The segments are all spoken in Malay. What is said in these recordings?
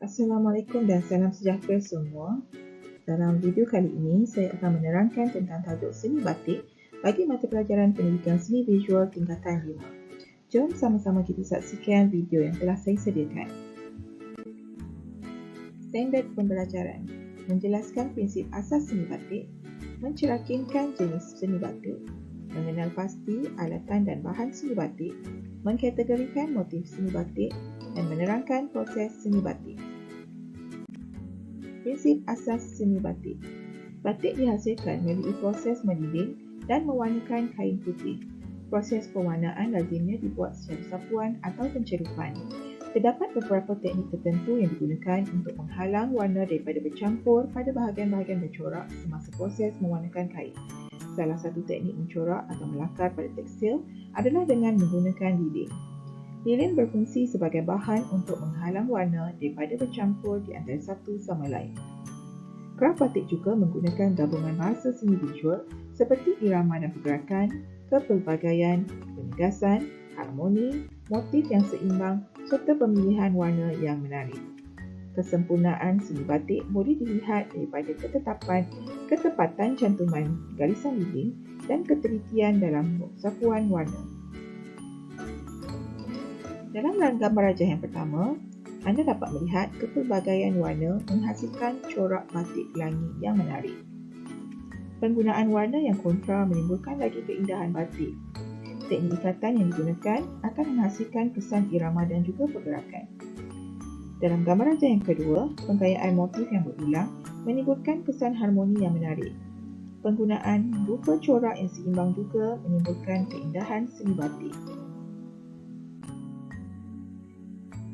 Assalamualaikum dan salam sejahtera semua. Dalam video kali ini, saya akan menerangkan tentang tajuk seni batik bagi mata pelajaran pendidikan seni visual tingkatan 5. Jom sama-sama kita saksikan video yang telah saya sediakan. Standard pembelajaran: menjelaskan prinsip asas seni batik, mencerakinkan jenis seni batik, mengenal pasti alatan dan bahan seni batik, mengkategorikan motif seni batik dan menerangkan proses seni batik. Prinsip asas seni batik. Batik dihasilkan melalui proses mendiding dan mewarnakan kain putih. Proses pewarnaan lazimnya dibuat secara sapuan atau pencerupan. Terdapat beberapa teknik tertentu yang digunakan untuk menghalang warna daripada bercampur pada bahagian-bahagian bercorak semasa proses mewarnakan kain. Salah satu teknik mencorak atau melakar pada tekstil adalah dengan menggunakan lilin. Lilin berfungsi sebagai bahan untuk menghalang warna daripada bercampur di antara satu sama lain. Kraf batik juga menggunakan gabungan bahasa seni visual seperti irama dan pergerakan, kepelbagaian, penegasan, harmoni, motif yang seimbang serta pemilihan warna yang menarik. Kesempurnaan seni batik boleh dilihat daripada ketepatan cantuman garisan lilin dan ketelitian dalam sapuan warna. Dalam gambar rajah yang pertama, anda dapat melihat kepelbagaian warna menghasilkan corak batik pelangi yang menarik. Penggunaan warna yang kontra menimbulkan lagi keindahan batik. Teknik ikatan yang digunakan akan menghasilkan kesan irama dan juga pergerakan. Dalam gambar rajah yang kedua, penggayaan motif yang berulang menimbulkan kesan harmoni yang menarik. Penggunaan rupa corak yang seimbang juga menimbulkan keindahan seni batik.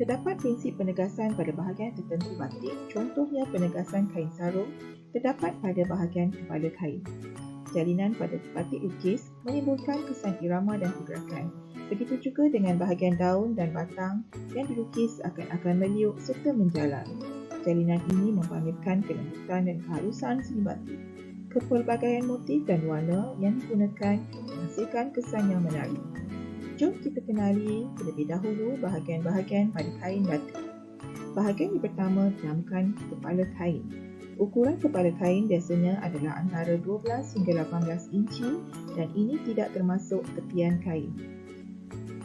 Terdapat prinsip penegasan pada bahagian tertentu batik, contohnya penegasan kain sarung terdapat pada bahagian kepala kain. Jalinan pada batik lukis menimbulkan kesan irama dan pergerakan. Begitu juga dengan bahagian daun dan batang yang dilukis akan meliuk serta menjalar. Jalinan ini mempamerkan kelembutan dan kehalusan seni batik. Kepelbagaian motif dan warna yang digunakan menghasilkan kesan yang menarik. Jom kita kenali terlebih dahulu bahagian-bahagian pada kain batik. Bahagian yang pertama dinamakan kepala kain. Ukuran kepala kain biasanya adalah antara 12 hingga 18 inci dan ini tidak termasuk tepian kain.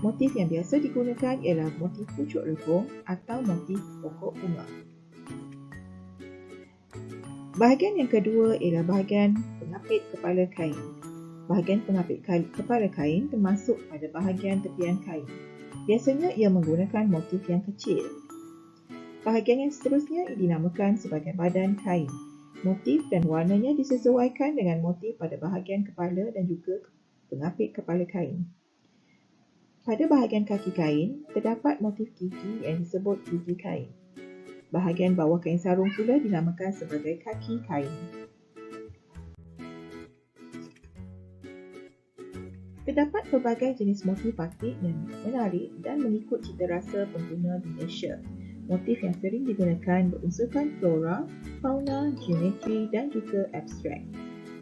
Motif yang biasa digunakan ialah motif pucuk rebung atau motif pokok bunga. Bahagian yang kedua ialah bahagian pengapit kepala kain. Bahagian pengapit kepala kain termasuk pada bahagian tepian kain. Biasanya ia menggunakan motif yang kecil. Bahagian yang seterusnya dinamakan sebagai badan kain. Motif dan warnanya disesuaikan dengan motif pada bahagian kepala dan juga pengapit kepala kain. Pada bahagian kaki kain, terdapat motif gigi yang disebut gigi kain. Bahagian bawah kain sarung pula dinamakan sebagai kaki kain. Terdapat pelbagai jenis motif batik yang menarik dan mengikut cita rasa pengguna di Malaysia. Motif yang sering digunakan berunsurkan flora, fauna, geometri dan juga abstrak.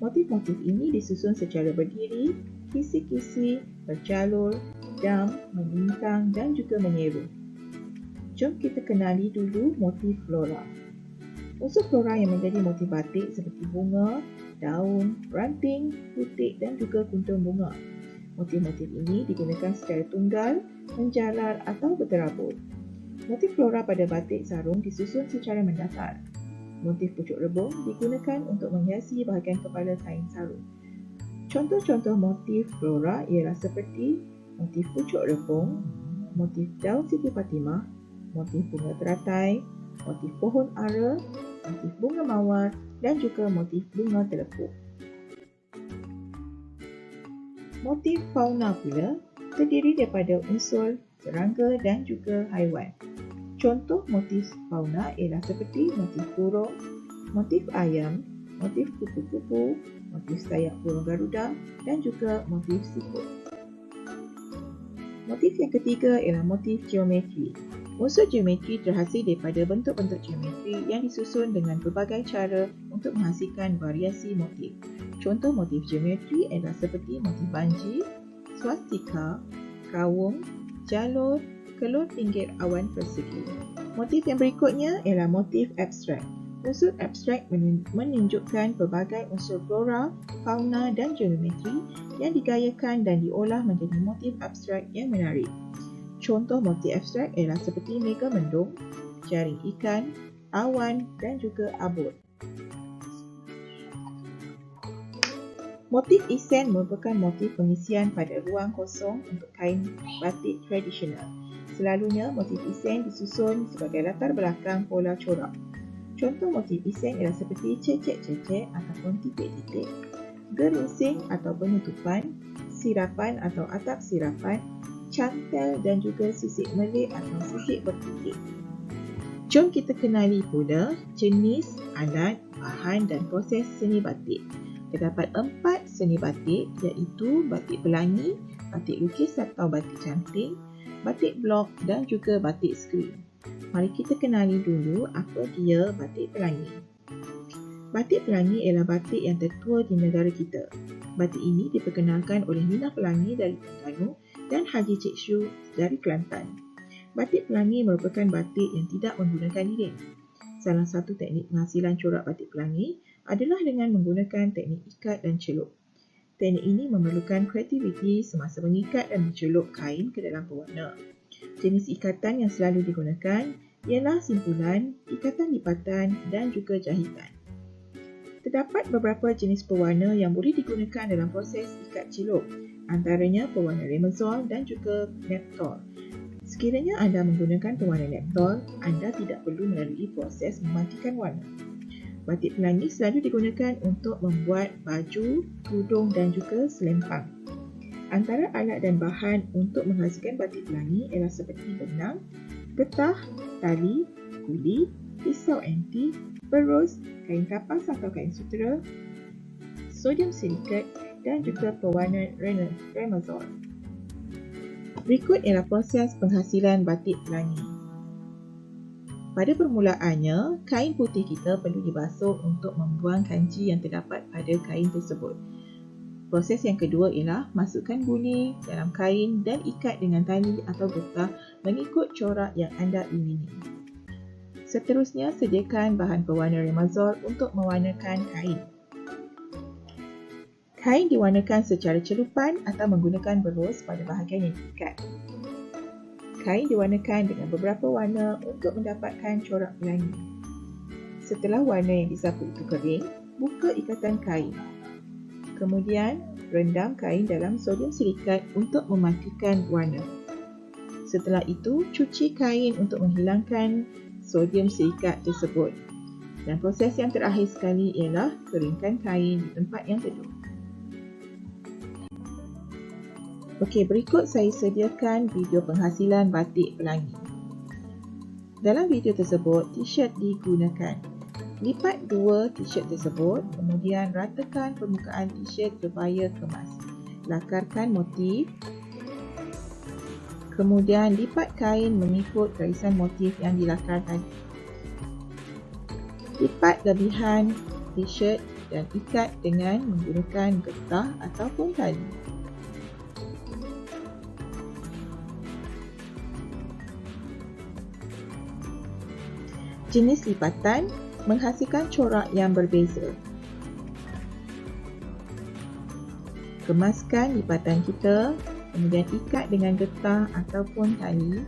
Motif-motif ini disusun secara berdiri, kisi-kisi, berjalur, dam, melintang dan juga menyeru. Jom kita kenali dulu motif flora. Unsur flora yang menjadi motif batik seperti bunga, daun, ranting, putik dan juga kuntum bunga. Motif-motif ini digunakan secara tunggal, menjalar atau berterabur. Motif flora pada batik sarung disusun secara mendatar. Motif pucuk rebung digunakan untuk menghiasi bahagian kepala kain sarung. Contoh-contoh motif flora ialah seperti motif pucuk rebung, motif daun Siti Fatimah, motif bunga teratai, motif pohon ara, motif bunga mawar dan juga motif bunga telepuk. Motif fauna pula terdiri daripada unsur serangga dan juga haiwan. Contoh motif fauna ialah seperti motif burung, motif ayam, motif kupu-kupu, motif sayap burung garuda dan juga motif siput. Motif yang ketiga ialah motif geometri. Unsur geometri terhasil daripada bentuk-bentuk geometri yang disusun dengan pelbagai cara untuk menghasilkan variasi motif. Contoh motif geometri adalah seperti motif banji, swastika, kawung, jalur, kelur pinggir awan persegi. Motif yang berikutnya ialah motif abstrak. Unsur abstrak menunjukkan pelbagai unsur flora, fauna dan geometri yang digayakan dan diolah menjadi motif abstrak yang menarik. Contoh motif abstrak ialah seperti mega mendung, jaring ikan, awan dan juga abut. Motif isen merupakan motif pengisian pada ruang kosong untuk kain batik tradisional. Selalunya, motif isen disusun sebagai latar belakang pola corak. Contoh motif isen ialah seperti cecek-cecek ataupun titik-titik, geringsing atau penutupan, sirapan atau atap sirapan, cantel dan juga sisik melik atau sisik bertitik. Jom kita kenali pula jenis, alat, bahan dan proses seni batik. Terdapat 4 seni batik iaitu batik pelangi, batik lukis atau batik canting, batik blok dan juga batik skrin. Mari kita kenali dulu apa dia batik pelangi. Batik pelangi ialah batik yang tertua di negara kita. Batik ini diperkenalkan oleh Minah Pelangi dari Terengganu dan Haji Cik Syu dari Kelantan. Batik pelangi merupakan batik yang tidak menggunakan lilin. Salah satu teknik penghasilan corak batik pelangi adalah dengan menggunakan teknik ikat dan celup. Teknik ini memerlukan kreativiti semasa mengikat dan mencelup kain ke dalam pewarna. Jenis ikatan yang selalu digunakan ialah simpulan, ikatan lipatan dan juga jahitan. Terdapat beberapa jenis pewarna yang boleh digunakan dalam proses ikat celup, antaranya pewarna Remazol dan juga Neptol. Sekiranya anda menggunakan pewarna Neptol, anda tidak perlu melalui proses mematikan warna. Batik pelangi selalu digunakan untuk membuat baju, tudung dan juga selempang. Antara alat dan bahan untuk menghasilkan batik pelangi ialah seperti benang, getah, tali, kuli, pisau anti, perus, kain kapas atau kain sutera, sodium silikat dan juga pewarna Remazol. Berikut ialah proses penghasilan batik pelangi. Pada permulaannya, kain putih kita perlu dibasuh untuk membuang kanji yang terdapat pada kain tersebut. Proses yang kedua ialah masukkan guni dalam kain dan ikat dengan tali atau getah mengikut corak yang anda ingini. Seterusnya, sediakan bahan pewarna Remazol untuk mewarnakan kain. Kain diwarnakan secara celupan atau menggunakan berus pada bahagian yang diikat. Kain diwarnakan dengan beberapa warna untuk mendapatkan corak pelangi. Setelah warna yang disapu itu kering, buka ikatan kain. Kemudian, rendam kain dalam sodium silikat untuk mematikan warna. Setelah itu, cuci kain untuk menghilangkan sodium silikat tersebut. Dan proses yang terakhir sekali ialah keringkan kain di tempat yang teduh. Okey, berikut saya sediakan video penghasilan batik pelangi. Dalam video tersebut, t-shirt digunakan. Lipat dua t-shirt tersebut, kemudian ratakan permukaan t-shirt supaya kemas. Lakarkan motif. Kemudian lipat kain mengikut garisan motif yang dilakar tadi. Lipat lebihan t-shirt dan ikat dengan menggunakan getah ataupun tali. Jenis lipatan menghasilkan corak yang berbeza. Kemaskan lipatan kita, kemudian ikat dengan getah ataupun tali.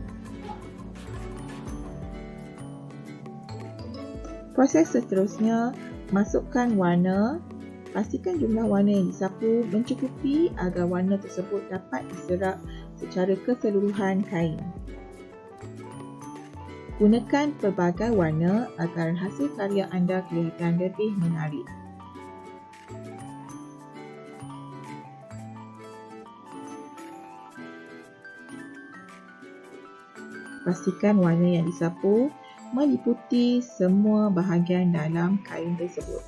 Proses seterusnya, masukkan warna. Pastikan jumlah warna yang disapu mencukupi agar warna tersebut dapat diserap secara keseluruhan kain. Gunakan pelbagai warna agar hasil karya anda kelihatan lebih menarik. Pastikan warna yang disapu meliputi semua bahagian dalam kain tersebut.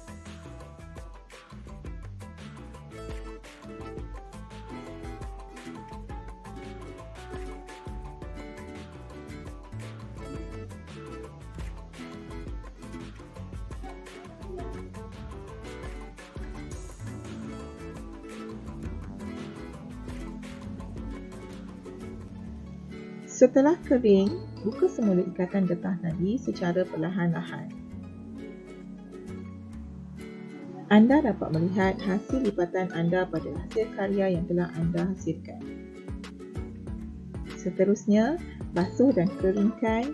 Setelah kering, buka semula ikatan getah nadi secara perlahan-lahan. Anda dapat melihat hasil lipatan anda pada hasil karya yang telah anda hasilkan. Seterusnya, basuh dan keringkan.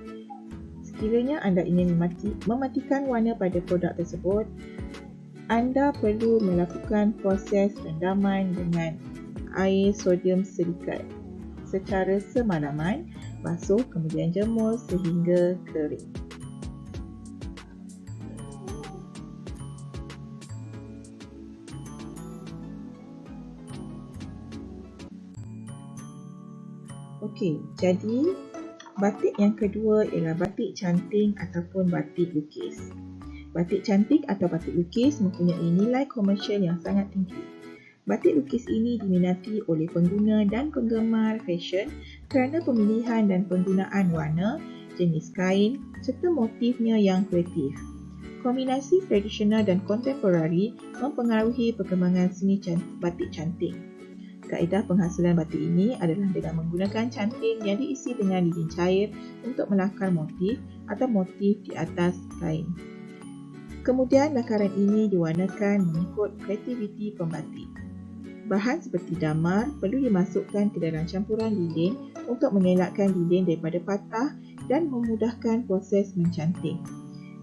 Sekiranya anda ingin mematikan warna pada produk tersebut, anda perlu melakukan proses rendaman dengan air sodium silikat secara semalaman, basuh kemudian jemur sehingga kering. Okey, jadi batik yang kedua ialah batik canting ataupun batik lukis. Batik cantik atau batik lukis mempunyai nilai komersial yang sangat tinggi. Batik lukis ini diminati oleh pengguna dan penggemar fashion kerana pemilihan dan penggunaan warna, jenis kain serta motifnya yang kreatif. Kombinasi tradisional dan kontemporari mempengaruhi perkembangan seni batik canting. Kaedah penghasilan batik ini adalah dengan menggunakan canting yang diisi dengan lilin cair untuk melakar motif atau motif di atas kain. Kemudian lakaran ini diwarnakan mengikut kreativiti pembatik. Bahan seperti damar perlu dimasukkan ke dalam campuran lilin untuk mengelakkan lilin daripada patah dan memudahkan proses mencanting.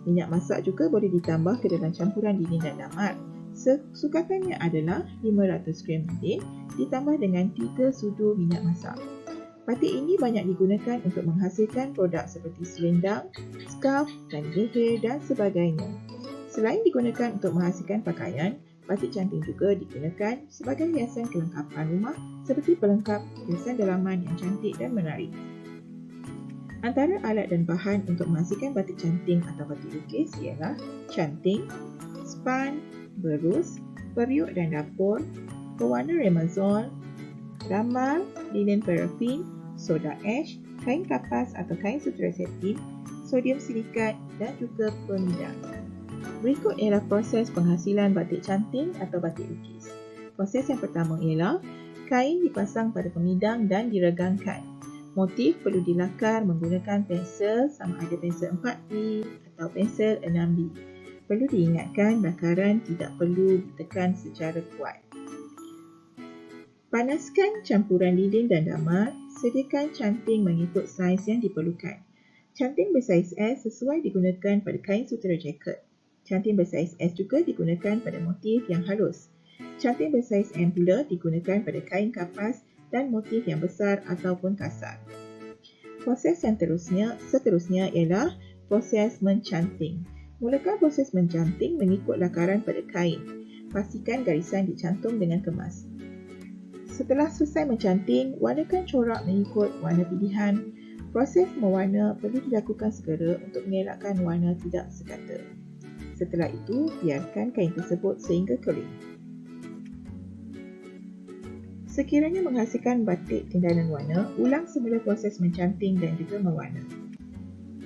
Minyak masak juga boleh ditambah ke dalam campuran lilin dan damar. Sukatannya adalah 500 gram lilin ditambah dengan 3 sudu minyak masak. Batik ini banyak digunakan untuk menghasilkan produk seperti selendang, skarf, tali leher dan sebagainya. Selain digunakan untuk menghasilkan pakaian, batik canting juga digunakan sebagai hiasan kelengkapan rumah seperti pelengkap hiasan dalaman yang cantik dan menarik. Antara alat dan bahan untuk menghasilkan batik canting atau batik lukis ialah canting, span, berus, periuk dan dapur, pewarna remazol, damar, lilin parafin, soda ash, kain kapas atau kain sutera satin, sodium silikat dan juga pemidang. Berikut ialah proses penghasilan batik canting atau batik lukis. Proses yang pertama ialah kain dipasang pada pemidang dan diregangkan. Motif perlu dilakar menggunakan pensel sama ada pensel 4B atau pensel 6B. Perlu diingatkan lakaran tidak perlu ditekan secara kuat. Panaskan campuran lilin dan damar, sediakan canting mengikut saiz yang diperlukan. Canting bersaiz S sesuai digunakan pada kain sutera jaket. Canting bersaiz S juga digunakan pada motif yang halus. Canting bersaiz M pula digunakan pada kain kapas dan motif yang besar ataupun kasar. Proses yang seterusnya ialah proses mencanting. Mulakan proses mencanting mengikut lakaran pada kain. Pastikan garisan dicantum dengan kemas. Setelah selesai mencanting, warnakan corak mengikut warna pilihan. Proses mewarna perlu dilakukan segera untuk mengelakkan warna tidak sekata. Setelah itu, biarkan kain tersebut sehingga kering. Sekiranya menghasilkan batik tindanan warna, ulang semula proses mencanting dan juga mewarna.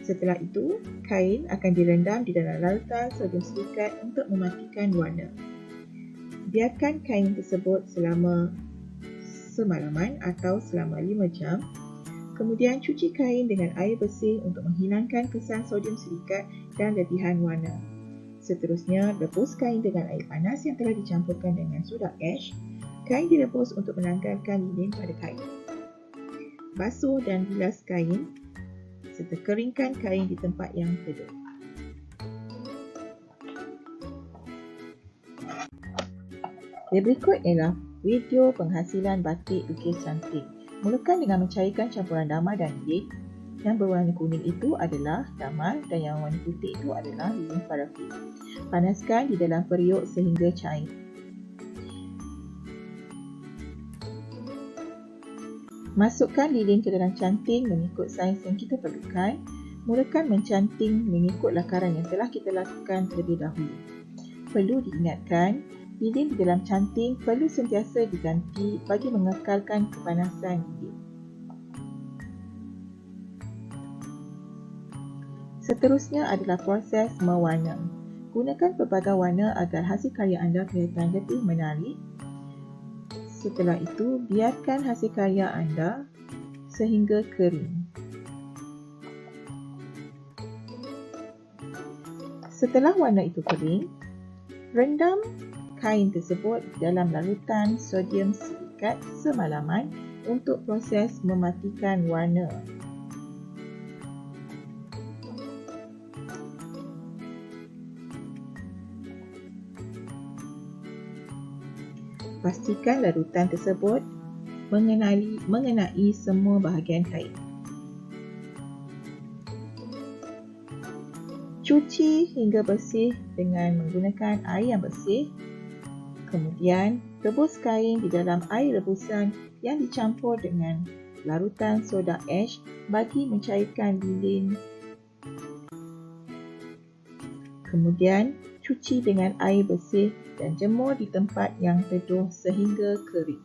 Setelah itu, kain akan direndam di dalam larutan sodium silikat untuk mematikan warna. Biarkan kain tersebut selama semalaman atau selama 5 jam. Kemudian cuci kain dengan air bersih untuk menghilangkan kesan sodium silikat dan lebihan warna. Seterusnya, rebus kain dengan air panas yang telah dicampurkan dengan soda ash. Kain direbus untuk menanggalkan lilin pada kain. Basuh dan bilas kain serta keringkan kain di tempat yang teduh. Berikut ialah video penghasilan batik lukis cantik. Mulakan dengan mencairkan campuran damar dan lilin. Yang berwarna kuning itu adalah damar dan yang warna putih itu adalah lilin parafin. Panaskan di dalam periuk sehingga cair. Masukkan lilin ke dalam canting mengikut saiz yang kita perlukan. Mulakan mencanting mengikut lakaran yang telah kita lakukan terlebih dahulu. Perlu diingatkan, lilin di dalam canting perlu sentiasa diganti bagi mengekalkan kepanasan lilin. Seterusnya adalah proses mewarna. Gunakan pelbagai warna agar hasil karya anda kelihatan lebih menarik. Setelah itu, biarkan hasil karya anda sehingga kering. Setelah warna itu kering, rendam kain tersebut dalam larutan sodium silikat semalaman untuk proses mematikan warna. Pastikan larutan tersebut mengenai semua bahagian kain. Cuci hingga bersih dengan menggunakan air yang bersih. Kemudian, rebus kain di dalam air rebusan yang dicampur dengan larutan soda ash bagi mencairkan lilin. Kemudian, cuci dengan air bersih dan jemur di tempat yang teduh sehingga kering.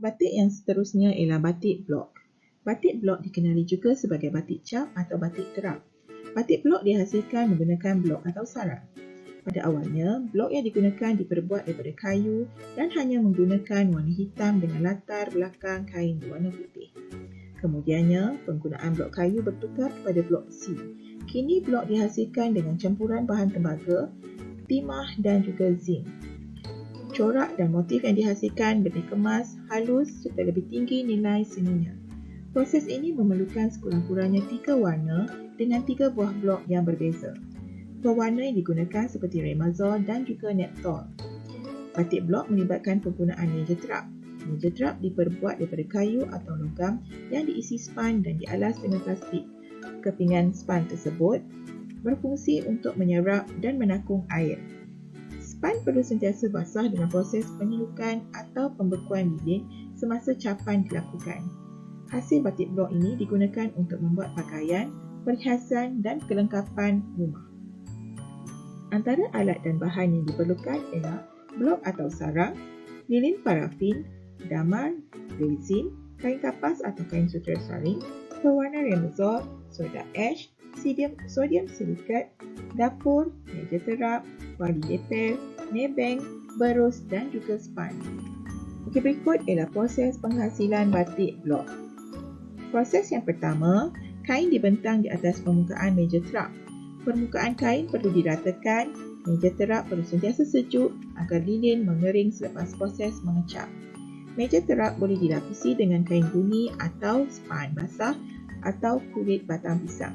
Batik yang seterusnya ialah batik blok. Batik blok dikenali juga sebagai batik cap atau batik terap. Batik blok dihasilkan menggunakan blok atau sarang. Pada awalnya, blok yang digunakan diperbuat daripada kayu dan hanya menggunakan warna hitam dengan latar belakang kain berwarna putih. Kemudiannya, penggunaan blok kayu bertukar kepada blok besi. Kini blok dihasilkan dengan campuran bahan tembaga, timah dan juga zinc. Corak dan motif yang dihasilkan lebih kemas, halus serta lebih tinggi nilai seninya. Proses ini memerlukan sekurang-kurangnya 3 warna dengan 3 buah blok yang berbeza. Pewarna yang digunakan seperti Remazol dan juga Neptol. Batik blok melibatkan penggunaan meja terap. Meja terap diperbuat daripada kayu atau logam yang diisi span dan dialas dengan plastik. Kepingan span tersebut berfungsi untuk menyerap dan menakung air. Span perlu sentiasa basah dengan proses penyelukan atau pembekuan lilin semasa capan dilakukan. Hasil batik blok ini digunakan untuk membuat pakaian, perhiasan dan kelengkapan rumah. Antara alat dan bahan yang diperlukan ialah blok atau sarang, lilin parafin, damar, resin, kain kapas atau kain sutera saring, pewarna Remazol, soda ash, sodium silikat, dapur, meja terap, wali lepel, nebeng, berus dan juga span. Okey, berikut ialah proses penghasilan batik blok. Proses yang pertama, kain dibentang di atas permukaan meja terap. Permukaan kain perlu diratakan, meja terap perlu sentiasa sejuk agar lilin mengering selepas proses mengecap. Meja terap boleh dilapisi dengan kain buni atau span basah atau kulit batang pisang.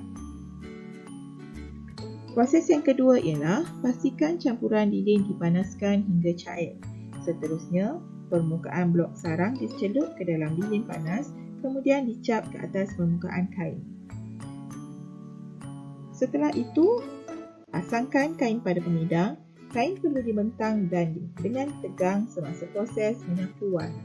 Proses yang kedua ialah pastikan campuran lilin dipanaskan hingga cair. Seterusnya, permukaan blok sarang dicelup ke dalam lilin panas, kemudian dicap ke atas permukaan kain. Setelah itu, pasangkan kain pada pemidang. Kain perlu dibentang dan dengan tegang semasa proses menyapu warna.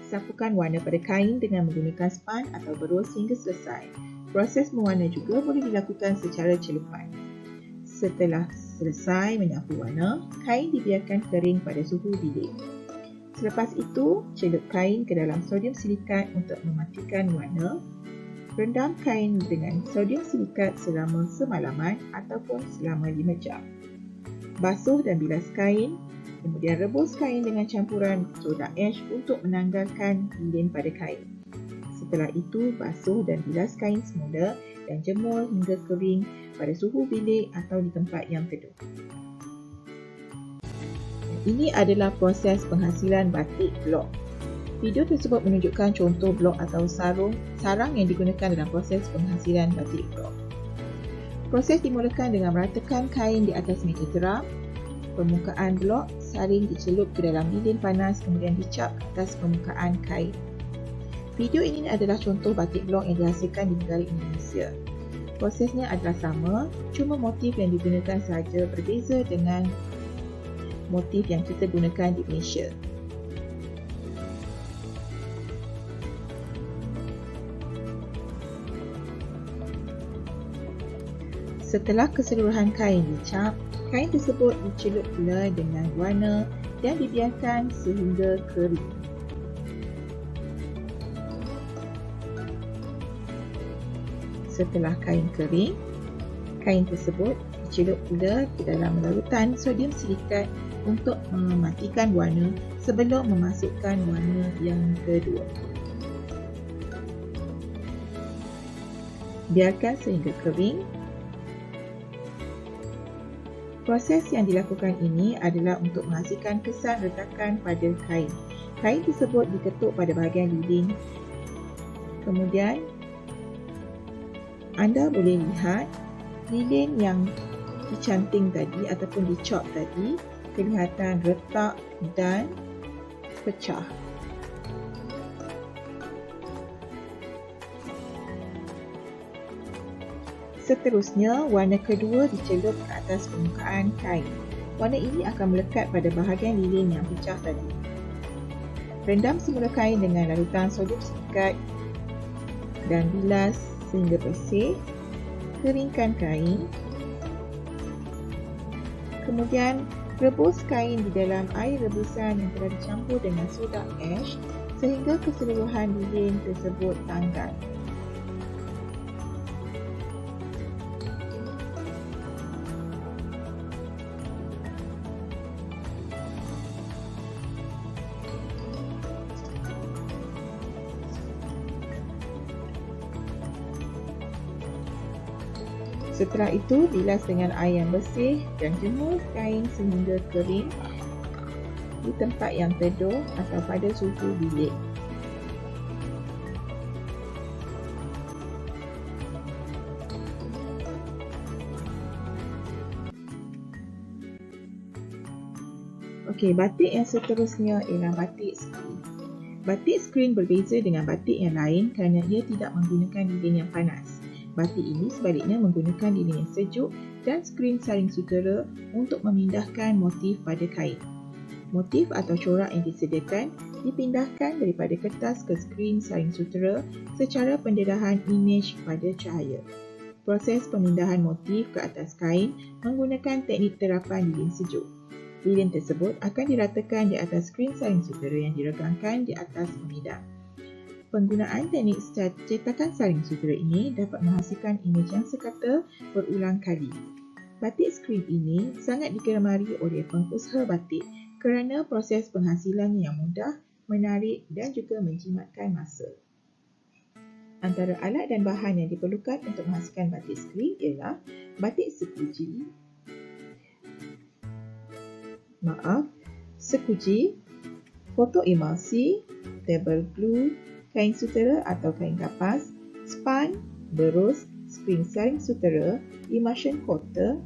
Sapukan warna pada kain dengan menggunakan span atau berus hingga selesai. Proses mewarna juga boleh dilakukan secara celupan. Setelah selesai menyapu warna, kain dibiarkan kering pada suhu bilik. Selepas itu, celup kain ke dalam sodium silikat untuk mematikan warna. Rendam kain dengan sodium silikat selama semalaman ataupun selama 5 jam. Basuh dan bilas kain, kemudian rebus kain dengan campuran soda ash untuk menanggalkan lilin pada kain. Setelah itu, basuh dan bilas kain semula dan jemur hingga kering pada suhu bilik atau di tempat yang teduh. Ini adalah proses penghasilan batik blok. Video tersebut menunjukkan contoh blok atau sarang yang digunakan dalam proses penghasilan batik blok. Proses dimulakan dengan meratakan kain di atas meja terap. Permukaan blok saring dicelup ke dalam lilin panas kemudian dicap ke atas permukaan kain. Video ini adalah contoh batik blok yang dihasilkan di negara Indonesia. Prosesnya adalah sama, cuma motif yang digunakan sahaja berbeza dengan motif yang kita gunakan di Malaysia. Setelah keseluruhan kain dicap, kain tersebut dicelup pula dengan warna dan dibiarkan sehingga kering. Setelah kain kering, kain tersebut dicelup pula ke dalam larutan sodium silikat untuk mematikan warna sebelum memasukkan warna yang kedua. Biarkan sehingga kering. Proses yang dilakukan ini adalah untuk menghasilkan kesan retakan pada kain. Kain tersebut diketuk pada bahagian lilin. Kemudian, anda boleh lihat lilin yang dicanting tadi ataupun dicop tadi kelihatan retak dan pecah. Seterusnya, warna kedua dicelup ke atas permukaan kain. Warna ini akan melekat pada bahagian lilin yang pecah tadi. Rendam semula kain dengan larutan sodium silikat dan bilas sehingga bersih. Keringkan kain. Kemudian, rebus kain di dalam air rebusan yang telah dicampur dengan soda ash sehingga keseluruhan lilin tersebut tanggal. Setelah itu, bilas dengan air yang bersih dan jemur kain sehingga kering di tempat yang teduh atau pada suhu bilik. Okey, batik yang seterusnya ialah batik skrin. Batik skrin berbeza dengan batik yang lain kerana ia tidak menggunakan lilin yang panas. Batik ini sebaliknya menggunakan lilin yang sejuk dan skrin saring sutera untuk memindahkan motif pada kain. Motif atau corak yang disediakan dipindahkan daripada kertas ke skrin saring sutera secara pendedahan imej pada cahaya. Proses pemindahan motif ke atas kain menggunakan teknik terapan lilin sejuk. Lilin tersebut akan diratakan di atas skrin saring sutera yang diregangkan di atas pemindang. Penggunaan teknik cetakan saring sutera ini dapat menghasilkan imej yang sekata berulang kali. Batik skrin ini sangat digemari oleh pengusaha batik kerana proses penghasilannya yang mudah, menarik dan juga menjimatkan masa. Antara alat dan bahan yang diperlukan untuk menghasilkan batik skrin ialah batik sekuji, foto emulsi, table glue, kain sutera atau kain kapas, span, berus, skrin saring sutera, emulsion coater,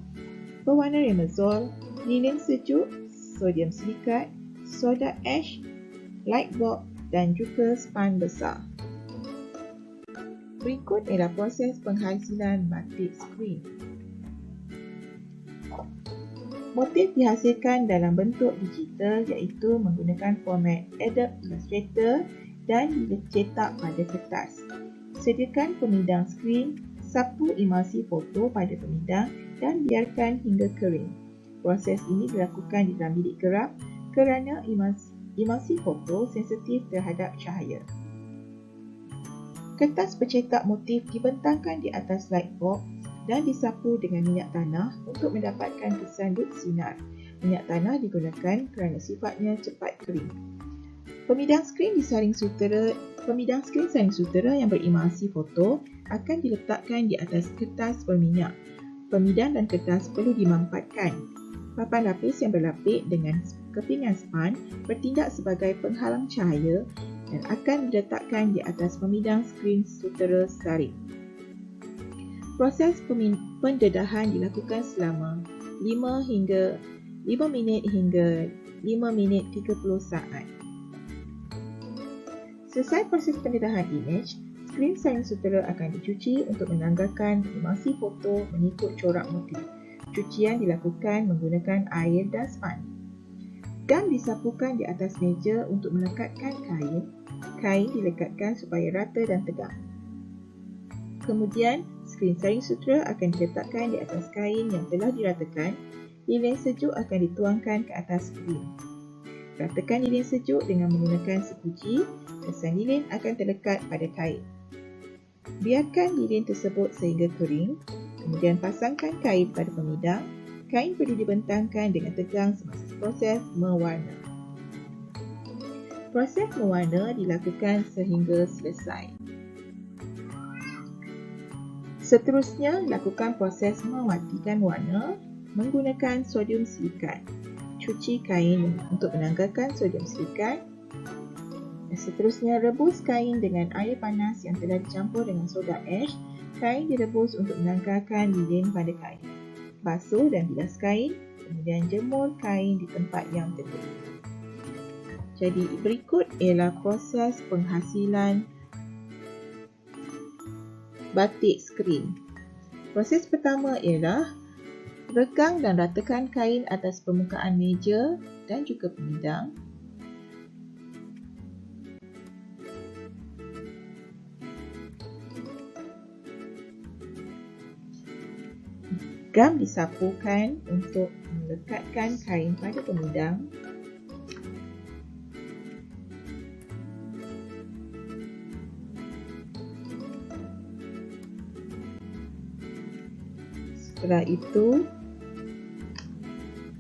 pewarna remazol, lilin sejuk, sodium silikat, soda ash, light bulb dan juga span besar. Berikut ialah proses penghasilan batik skrin. Motif dihasilkan dalam bentuk digital iaitu menggunakan format Adobe Illustrator dan dicetak pada kertas. Sediakan pemindang skrin, sapu emulsi foto pada pemindang dan biarkan hingga kering. Proses ini dilakukan di dalam bilik gerap kerana emulsi foto sensitif terhadap cahaya. Kertas pencetak motif dibentangkan di atas light bulb dan disapu dengan minyak tanah untuk mendapatkan kesan dut sinar. Minyak tanah digunakan kerana sifatnya cepat kering. Pemindang skrin saring sutera yang berimulsi foto akan diletakkan di atas kertas berminyak. Pemindang dan kertas perlu dimampatkan. Papan lapis yang berlapik dengan kepingan span bertindak sebagai penghalang cahaya dan akan diletakkan di atas pemindang skrin sutera saring. Proses pendedahan dilakukan selama 5 minit hingga 5 minit 30 saat. Selesai proses pendedahan imej, skrin saring sutera akan dicuci untuk menanggalkan emulsi foto mengikut corak motif. Cucian dilakukan menggunakan air dan span. Gam disapukan di atas meja untuk melekatkan kain. Kain dilekatkan supaya rata dan tegak. Kemudian, skrin saring sutera akan diletakkan di atas kain yang telah diratakan. Lilin sejuk akan dituangkan ke atas skrin. Ratakan lilin sejuk dengan menggunakan sekuji. Kesan lilin akan terlekat pada kain. Biarkan lilin tersebut sehingga kering. Kemudian pasangkan kain pada pemindang. Kain perlu dibentangkan dengan tegang semasa proses mewarna. Proses mewarna dilakukan sehingga selesai. Seterusnya, lakukan proses mematikan warna menggunakan sodium silikat. Cuci kain untuk menanggalkan sodium silikat. Dan seterusnya, rebus kain dengan air panas yang telah dicampur dengan soda ash. Kain direbus untuk menanggalkan lilin pada kain. Basuh dan bilas kain, kemudian jemur kain di tempat yang teduh. Jadi berikut ialah proses penghasilan batik skrin. Proses pertama ialah regang dan ratakan kain atas permukaan meja dan juga pemidang. Gam disapukan untuk melekatkan kain pada pemidang. Setelah itu,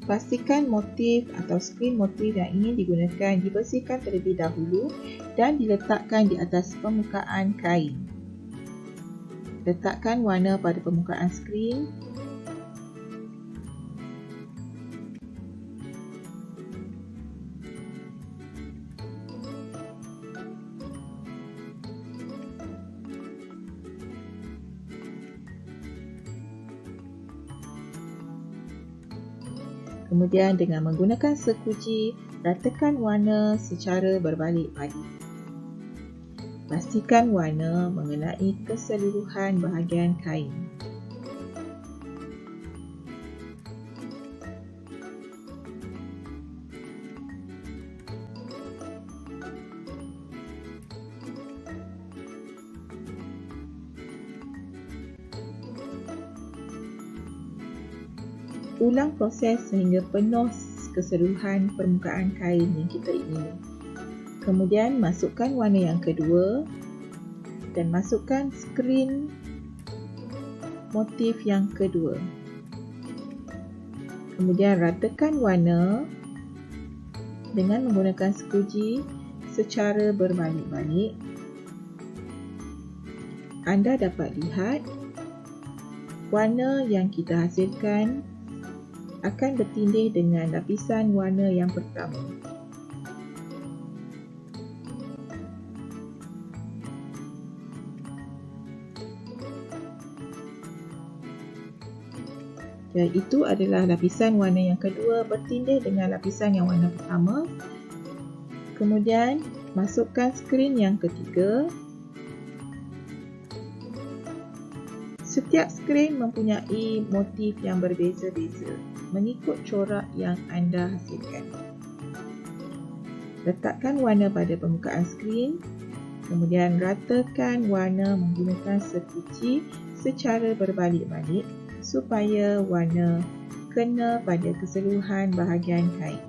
pastikan motif atau skrin motif yang ingin digunakan dibersihkan terlebih dahulu dan diletakkan di atas permukaan kain. Letakkan warna pada permukaan skrin. Kemudian dengan menggunakan sekuci, ratakan warna secara berbalik-balik. Pastikan warna mengenai keseluruhan bahagian kain. Ulang proses sehingga penuh keseluruhan permukaan kain yang kita ingini. Kemudian masukkan warna yang kedua dan masukkan skrin motif yang kedua. Kemudian ratakan warna dengan menggunakan sekuci secara berbalik-balik. Anda dapat lihat warna yang kita hasilkan akan bertindih dengan lapisan warna yang pertama. Dan itu adalah lapisan warna yang kedua bertindih dengan lapisan yang warna pertama. Kemudian masukkan skrin yang ketiga. Setiap skrin mempunyai motif yang berbeza-beza mengikut corak yang anda hasilkan. Letakkan warna pada permukaan skrin, kemudian ratakan warna menggunakan sekuci secara berbalik-balik supaya warna kena pada keseluruhan bahagian kain.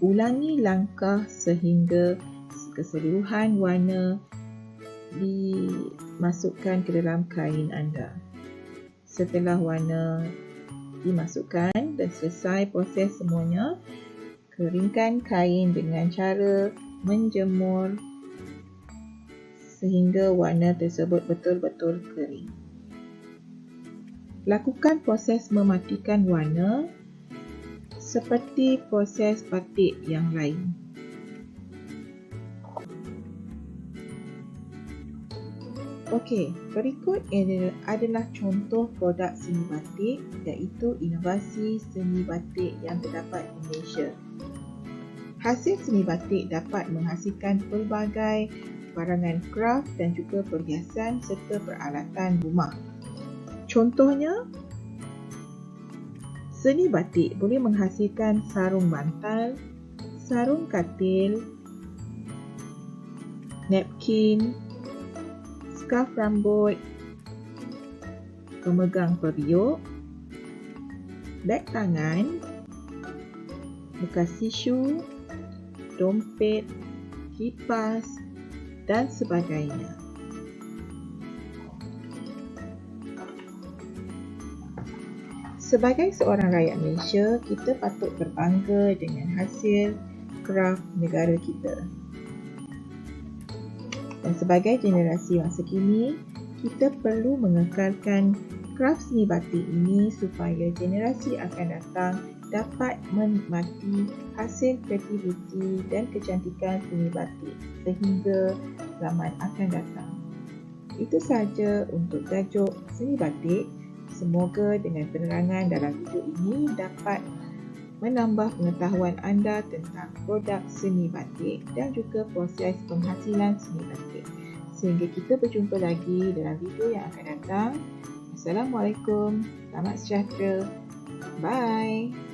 Ulangi langkah sehingga keseluruhan warna dimasukkan ke dalam kain anda. Setelah warna dimasukkan dan selesai proses semuanya, keringkan kain dengan cara menjemur sehingga warna tersebut betul-betul kering. Lakukan proses mematikan warna seperti proses batik yang lain. Okey, berikut adalah contoh produk seni batik, iaitu inovasi seni batik yang terdapat di Malaysia. Hasil seni batik dapat menghasilkan pelbagai barangan kraft dan juga perhiasan serta peralatan rumah. Contohnya, seni batik boleh menghasilkan sarung bantal, sarung katil, napkin, skarf rambut, pemegang periuk, beg tangan, bekas tisu, dompet, kipas dan sebagainya. Sebagai seorang rakyat Malaysia, kita patut berbangga dengan hasil kraf negara kita. Dan sebagai generasi masa kini, kita perlu mengekalkan kraf seni batik ini supaya generasi akan datang dapat menikmati hasil kreativiti dan kecantikan seni batik sehingga zaman akan datang. Itu sahaja untuk tajuk seni batik. Semoga dengan penerangan dalam video ini dapat menambah pengetahuan anda tentang produk seni batik dan juga proses penghasilan seni batik. Sehingga kita berjumpa lagi dalam video yang akan datang. Assalamualaikum, selamat sejahtera. Bye.